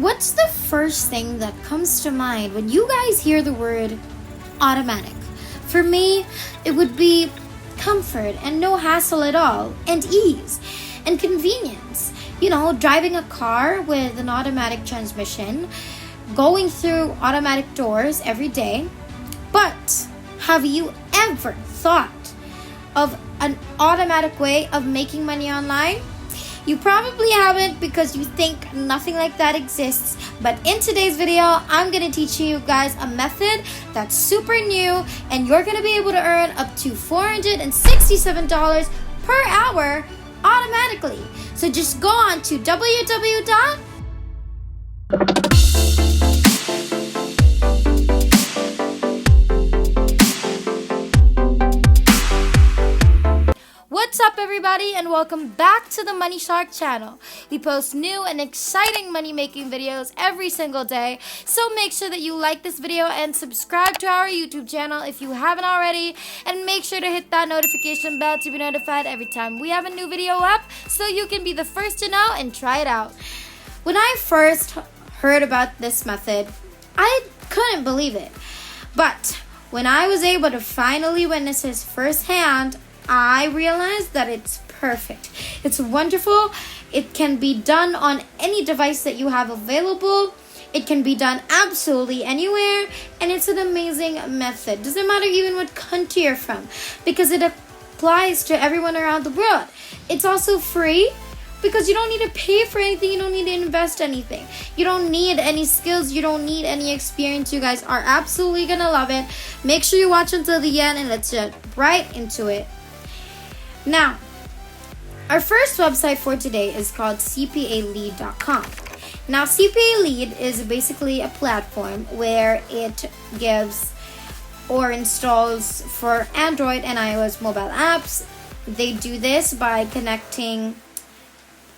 What's the first thing that comes to mind when you guys hear the word automatic? For me, it would be comfort and no hassle at all, and ease and convenience. Driving a car with an automatic transmission, going through automatic doors every day. But have you ever thought of an automatic way of making money online? You probably haven't, because you think nothing like that exists. But in today's video, I'm going to teach you guys a method that's super new, and you're going to be able to earn up to $467 per hour automatically. So just go on to www. What's up, everybody, and welcome back to the Money Shark channel. We post new and exciting money making videos every single day, so make sure that you like this video and subscribe to our YouTube channel if you haven't already, and make sure to hit that notification bell to be notified every time we have a new video up, so you can be the first to know and try it out. When I first heard about this method, I couldn't believe it, but when I was able to finally witness it firsthand, I realized that it's perfect. It's wonderful. It can be done on any device that you have available. It can be done absolutely anywhere, and it's an amazing method. Doesn't matter even what country you're from, because it applies to everyone around the world. It's also free, because you don't need to pay for anything. You don't need to invest anything. You don't need any skills. You don't need any experience. You guys are absolutely gonna love it. Make sure you watch until the end, and let's get right into it. Now, our first website for today is called CPALead.com. Now, CPA Lead is basically a platform where it gives or installs for Android and iOS mobile apps. They do this by connecting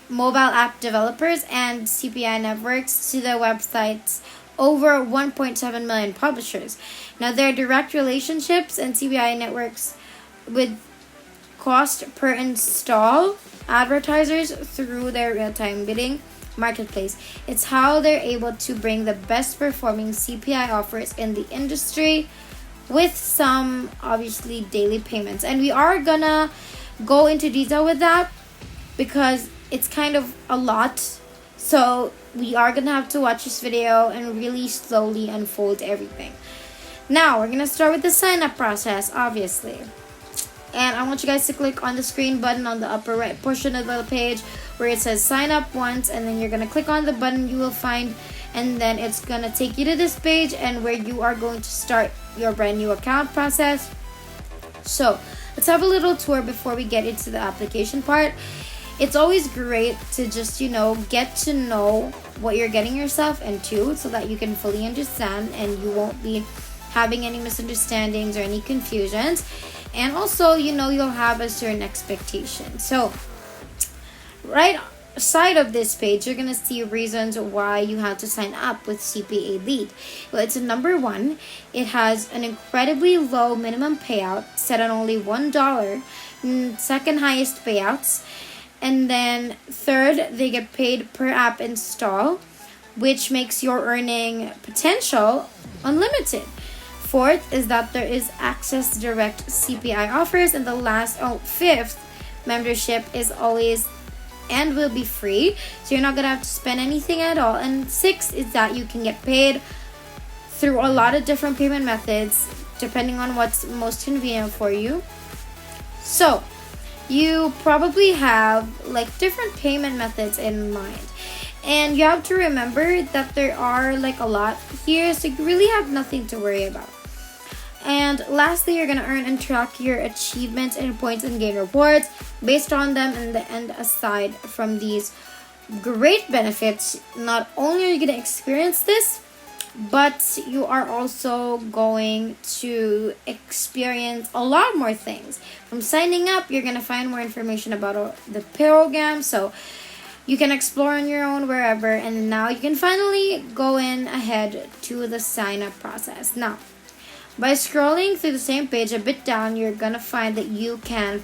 mobile app developers and CPI networks to their websites over 1.7 million publishers. Now, there are direct relationships and CPI networks with cost per install advertisers through their real-time bidding marketplace. It's how they're able to bring the best performing CPI offers in the industry with some obviously daily payments. And we are gonna go into detail with that because it's kind of a lot. So we are gonna have to watch this video and really slowly unfold everything. Now we're gonna start with the sign up process, obviously. And I want you guys to click on the screen button on the upper right portion of the page where it says sign up once, and then you're going to click on the button you will find, and then it's going to take you to this page and where you are going to start your brand new account process. So let's have a little tour before we get into the application part. It's always great to just, get to know what you're getting yourself into so that you can fully understand and you won't be having any misunderstandings or any confusions. And also, you'll have a certain expectation. So, right side of this page, you're going to see reasons why you have to sign up with CPA Lead. Well, it's number one, it has an incredibly low minimum payout set at only $1, second highest payouts. And then third, they get paid per app install, which makes your earning potential unlimited. Fourth is that there is access to direct CPI offers, and the fifth, membership is always and will be free, so you're not gonna have to spend anything at all. And sixth is that you can get paid through a lot of different payment methods depending on what's most convenient for you. So you probably have different payment methods in mind. And you have to remember that there are a lot here, so you really have nothing to worry about. And lastly, you're going to earn and track your achievements and points and gain rewards based on them. And aside from these great benefits, not only are you going to experience this, but you are also going to experience a lot more things. From signing up, you're going to find more information about the program, so you can explore on your own wherever. And now you can finally go in ahead to the sign up process. Now, by scrolling through the same page a bit down, you're gonna find that you can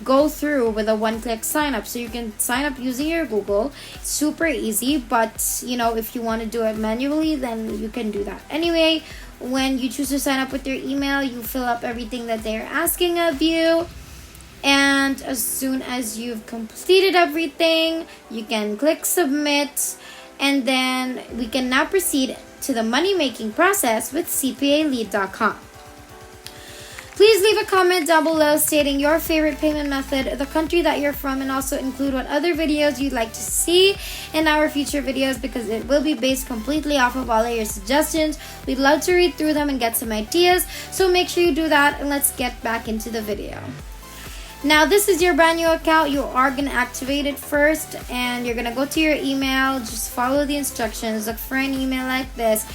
go through with a one-click sign up. So you can sign up using your Google. Super easy, but if you want to do it manually, then you can do that. Anyway, when you choose to sign up with your email, you fill up everything that they're asking of you. And as soon as you've completed everything, you can click submit, and then we can now proceed to the money making process with CPAlead.com. Please leave a comment down below stating your favorite payment method, the country that you're from, and also include what other videos you'd like to see in our future videos, because it will be based completely off of all of your suggestions. We'd love to read through them and get some ideas, so make sure you do that, and let's get back into the video. Now, this is your brand new account. You are going to activate it first, and you're going to go to your email. Just follow the instructions. Look for an email like this.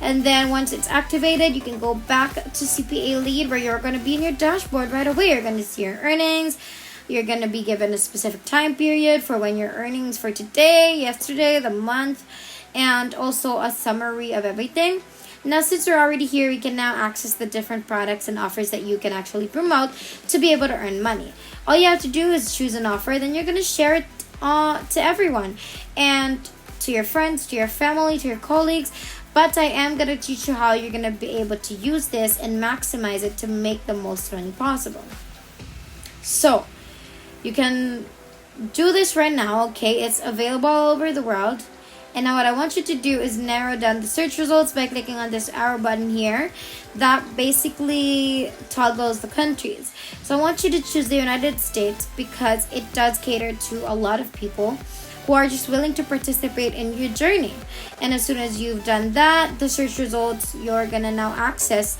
And then once it's activated, you can go back to CPA Lead, where you're going to be in your dashboard right away. You're going to see your earnings. You're going to be given a specific time period for when your earnings for today, yesterday, the month, and also a summary of everything. Now, since we're already here, we can now access the different products and offers that you can actually promote to be able to earn money. All you have to do is choose an offer, then you're going to share it to everyone, and to your friends, to your family, to your colleagues. But I am going to teach you how you're going to be able to use this and maximize it to make the most money possible. So, you can do this right now, okay? It's available all over the world. And now what I want you to do is narrow down the search results by clicking on this arrow button here. That basically toggles the countries. So I want you to choose the United States, because it does cater to a lot of people who are just willing to participate in your journey. And as soon as you've done that, the search results, you're gonna now access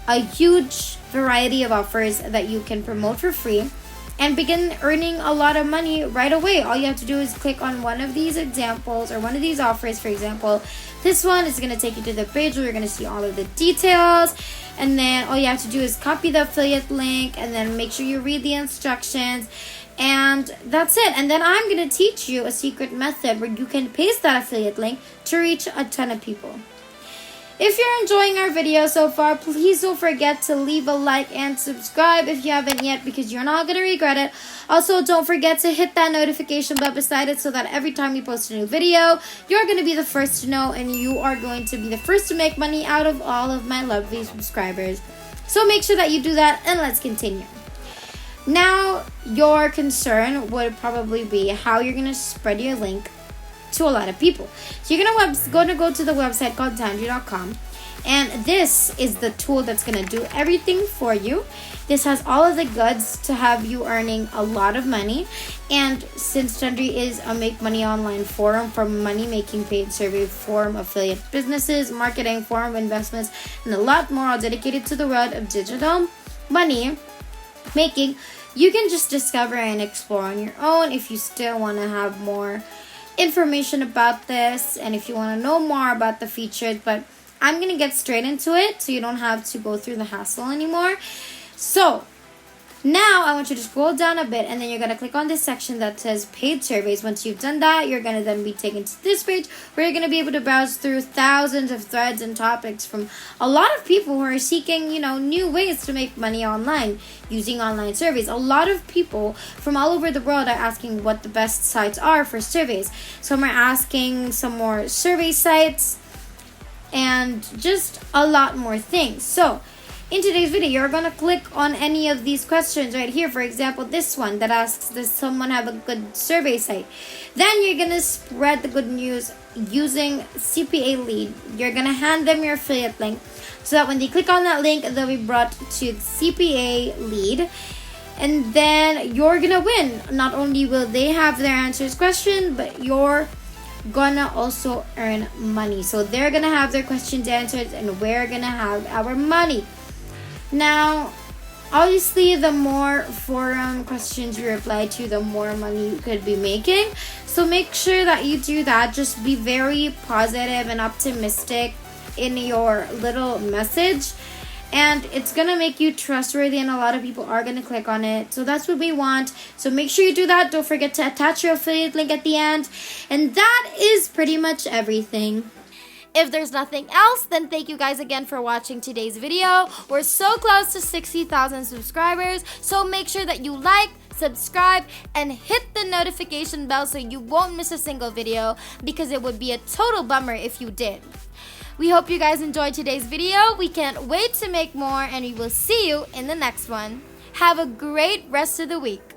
a huge variety of offers that you can promote for free and begin earning a lot of money right away. All you have to do is click on one of these examples or one of these offers. For example, this one is gonna take you to the page where you're gonna see all of the details. And then all you have to do is copy the affiliate link, and then make sure you read the instructions. And that's it. And then I'm going to teach you a secret method where you can paste that affiliate link to reach a ton of people. If you're enjoying our video so far, please don't forget to leave a like and subscribe if you haven't yet, because you're not going to regret it. Also, don't forget to hit that notification bell beside it so that every time we post a new video, you're going to be the first to know, and you are going to be the first to make money out of all of my lovely subscribers. So make sure that you do that, and let's continue. Now, your concern would probably be how you're going to spread your link to a lot of people. So you're going to go to the website called Tanji.com, and this is the tool that's going to do everything for you. This has all of the goods to have you earning a lot of money. And since Tanji is a make money online forum for money making, paid survey forum, affiliate businesses, marketing forum, investments, and a lot more, all dedicated to the world of digital money making, you can just discover and explore on your own. If you still want to have more information about this, and if you want to know more about the features, but I'm going to get straight into it so you don't have to go through the hassle anymore. So now I want you to scroll down a bit, and then you're going to click on this section that says paid surveys. Once you've done that, you're going to then be taken to this page where you're going to be able to browse through thousands of threads and topics from a lot of people who are seeking, new ways to make money online using online surveys. A lot of people from all over the world are asking what the best sites are for surveys. Some are asking some more survey sites and just a lot more things. So in today's video, you're going to click on any of these questions right here. For example, this one that asks, does someone have a good survey site? Then you're going to spread the good news using CPA Lead. You're going to hand them your affiliate link so that when they click on that link, they'll be brought to CPA Lead. And then you're going to win. Not only will they have their answers question, but you're gonna also earn money. So they're gonna have their questions answered, and we're gonna have our money. Now, obviously, the more forum questions you reply to, the more money you could be making. So make sure that you do that. Just be very positive and optimistic in your little message. And it's going to make you trustworthy, and a lot of people are going to click on it. So that's what we want. So make sure you do that. Don't forget to attach your affiliate link at the end. And that is pretty much everything. If there's nothing else, then thank you guys again for watching today's video. We're so close to 60,000 subscribers, so make sure that you like, subscribe, and hit the notification bell so you won't miss a single video, because it would be a total bummer if you did. We hope you guys enjoyed today's video. We can't wait to make more, and we will see you in the next one. Have a great rest of the week.